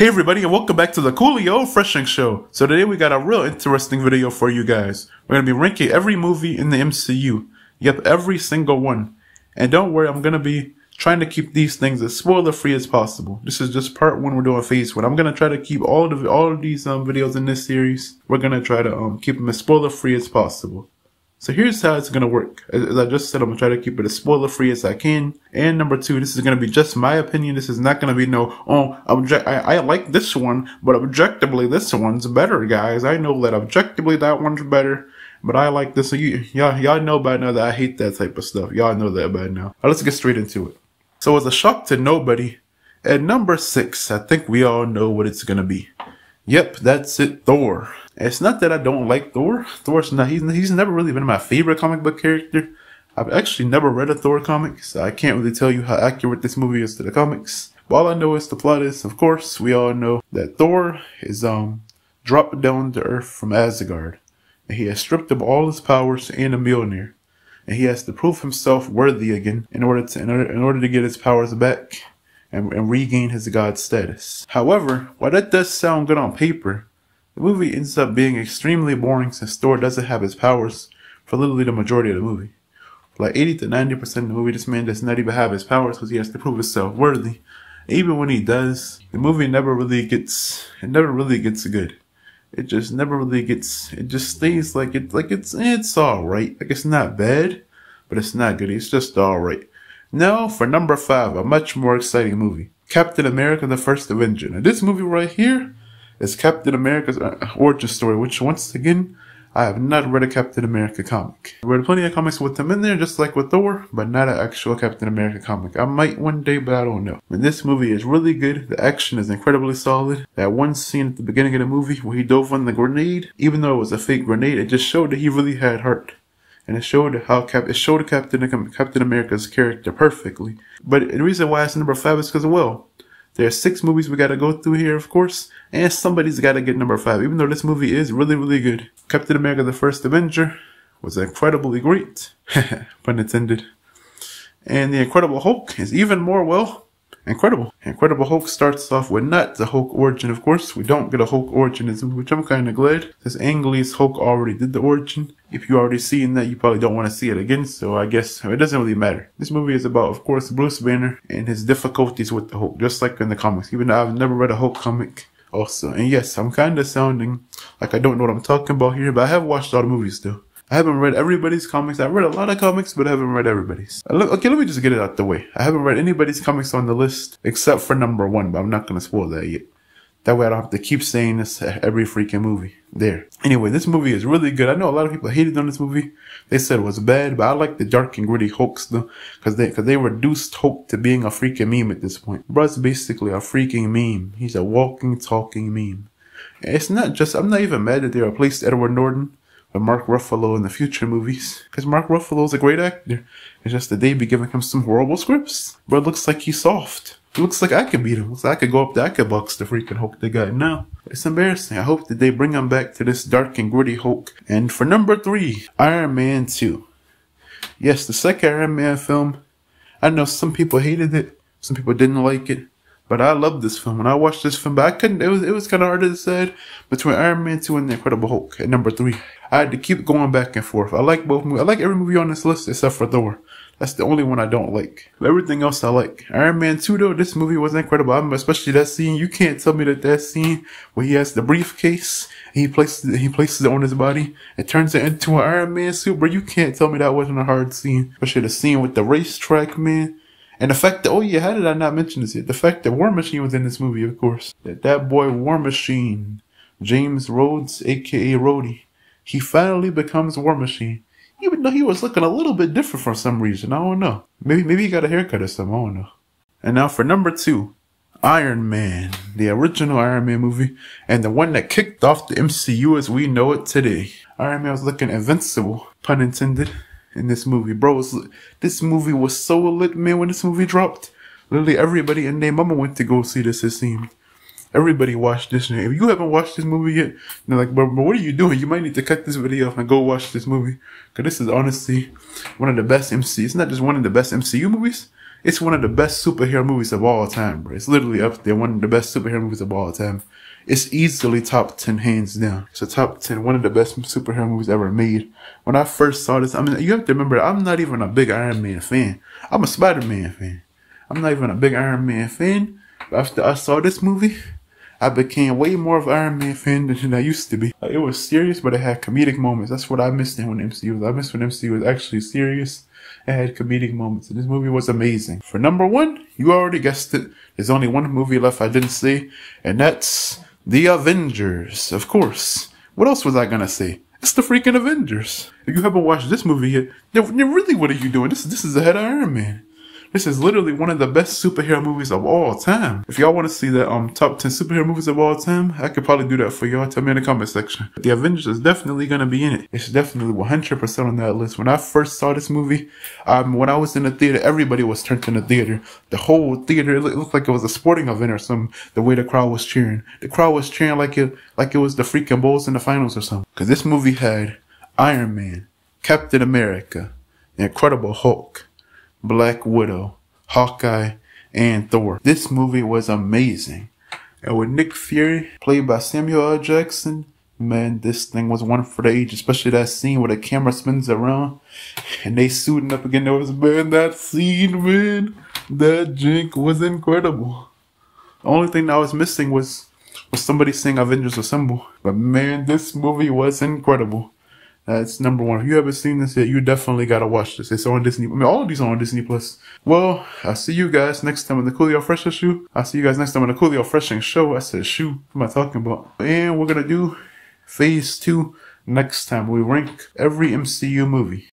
Hey everybody, and welcome back to the Coolio Freshing Show. So today we got a real interesting video for you guys. We're going to be ranking every movie in the MCU. Yep, every single one. And don't worry, I'm going to be trying to keep these things as spoiler free as possible. This is just part one, we're doing phase one. I'm going to try to keep all of these videos in this series. We're going to try to keep them as spoiler free as possible. So here's how it's going to work. As I just said, I'm going to try to keep it as spoiler free as I can. And number two, this is going to be just my opinion. This is not going to be I like this one, but objectively this one's better, guys. I know that objectively that one's better, but I like this. So y'all know by now that I hate that type of stuff. Y'all know that by now. All right, let's get straight into it. So as a shock to nobody, at number 6, I think we all know what it's going to be. Yep, that's it, Thor. It's not that I don't like Thor. Thor's not, he's never really been my favorite comic book character. I've actually never read a Thor comic, so I can't really tell you how accurate this movie is to the comics. But all I know is the plot is, of course, we all know that Thor is dropped down to Earth from Asgard. And he has stripped of all his powers and a Mjolnir. And he has to prove himself worthy again in order to get his powers back and regain his god status. However, while that does sound good on paper, the movie ends up being extremely boring since Thor doesn't have his powers for literally the majority of the movie. For like 80 to 90% of the movie, this man does not even have his powers because he has to prove himself worthy. Even when he does, the movie never really gets good. It just never really gets, it just stays like it's alright. Like it's not bad, but it's not good. It's just alright. Now for number 5, a much more exciting movie. Captain America: The First Avenger. Now this movie right here is Captain America's origin story, which once again, I have not read a Captain America comic. I read plenty of comics with him in there, just like with Thor, but not an actual Captain America comic. I might one day, but I don't know. But this movie is really good. The action is incredibly solid. That one scene at the beginning of the movie where he dove on the grenade, even though it was a fake grenade, it just showed that he really had heart. And it showed how Captain America's character perfectly. But the reason why it's number 5 is because, well, there are 6 movies we gotta go through here, of course, and somebody's gotta get number 5, even though this movie is really, really good. Captain America: The First Avenger was incredibly great, pun intended. And The Incredible Hulk is even more, well, incredible. Incredible Hulk starts off with not the Hulk origin, of course. We don't get a Hulk origin, which I'm kind of glad. Since Ang Lee's Hulk already did the origin. If you already seen that, you probably don't want to see it again, so I guess it doesn't really matter. This movie is about, of course, Bruce Banner and his difficulties with the Hulk, just like in the comics, even though I've never read a Hulk comic also. And yes, I'm kind of sounding like I don't know what I'm talking about here, but I have watched all the movies though. I haven't read everybody's comics. I've read a lot of comics, but I haven't read everybody's. Okay, let me just get it out the way. I haven't read anybody's comics on the list except for number 1, but I'm not going to spoil that yet. That way I don't have to keep saying this every freaking movie. There. Anyway, this movie is really good. I know a lot of people hated on this movie. They said it was bad, but I like the dark and gritty Hulks though, because they reduced Hulk to being a freaking meme at this point. Bruh's basically a freaking meme. He's a walking, talking meme. And it's not just, I'm not even mad that they replaced Edward Norton with Mark Ruffalo in the future movies, because Mark Ruffalo's a great actor. It's just that they be giving him some horrible scripts. But it looks like he's soft. It looks like I could beat him. Looks like I could go up there, I could box the freaking Hulk they got now. It's embarrassing. I hope that they bring him back to this dark and gritty Hulk. And for number 3, Iron Man 2. Yes, the second Iron Man film. I know some people hated it, some people didn't like it, but I loved this film. When I watched this film, but I couldn't, it was kind of hard to decide between Iron Man 2 and The Incredible Hulk at number 3. I had to keep going back and forth. I like both movies. I like every movie on this list except for Thor. That's the only one I don't like. But everything else I like. Iron Man 2 though, this movie was incredible. Especially that scene. You can't tell me that scene where he has the briefcase and he places it on his body and turns it into an Iron Man suit. Bro, you can't tell me that wasn't a hard scene. Especially the scene with the racetrack, man. And the fact that, oh yeah, how did I not mention this yet? The fact that War Machine was in this movie, of course. That boy War Machine, James Rhodes, aka Rhodey, he finally becomes War Machine. Even though he was looking a little bit different for some reason. I don't know. Maybe he got a haircut or something. I don't know. And now for number 2, Iron Man. The original Iron Man movie. And the one that kicked off the MCU as we know it today. Iron Man was looking invincible, pun intended, in this movie. Bro, this movie was so lit, man, when this movie dropped. Literally everybody and their mama went to go see this, it seemed. Everybody watched this. If you haven't watched this movie yet, they're like, but what are you doing? You might need to cut this video off and go watch this movie. Because this is honestly one of the best MCU. It's not just one of the best MCU movies. It's one of the best superhero movies of all time, bro. It's literally up there, one of the best superhero movies of all time. It's easily top 10, hands down. It's a top 10, one of the best superhero movies ever made. When I first saw this, I mean, you have to remember, I'm not even a big Iron Man fan. I'm a Spider-Man fan. I'm not even a big Iron Man fan. After I saw this movie, I became way more of an Iron Man fan than I used to be. It was serious, but it had comedic moments. That's what I missed in when MCU was. I missed when MCU was actually serious. It had comedic moments, and this movie was amazing. For number one, you already guessed it. There's only one movie left I didn't say, and that's The Avengers, of course. What else was I gonna say? It's the freaking Avengers. If you haven't watched this movie yet, then really, what are you doing? This is ahead of Iron Man. This is literally one of the best superhero movies of all time. If y'all want to see the top 10 superhero movies of all time, I could probably do that for y'all. Tell me in the comment section. The Avengers is definitely going to be in it. It's definitely 100% on that list. When I first saw this movie, when I was in the theater, everybody was turned in the theater. The whole theater, it looked like it was a sporting event or something, the way the crowd was cheering. The crowd was cheering like it was the freaking Bulls in the finals or something. Because this movie had Iron Man, Captain America, the Incredible Hulk, Black Widow, Hawkeye, and Thor. This movie was amazing. And with Nick Fury, played by Samuel L. Jackson, man, this thing was one for the age, especially that scene where the camera spins around and they suiting up again. That scene, man, that jink was incredible. The only thing that I was missing was somebody saying Avengers Assemble. But man, this movie was incredible. That's number one. If you haven't seen this yet, you definitely gotta watch this. It's on Disney. I mean, all of these are on Disney Plus. Well, I'll see you guys next time on the Coolio Fresher Show. I'll see you guys next time on the Coolio Freshing Show. I said shoe. What am I talking about? And we're gonna do phase 2 next time. We rank every MCU movie.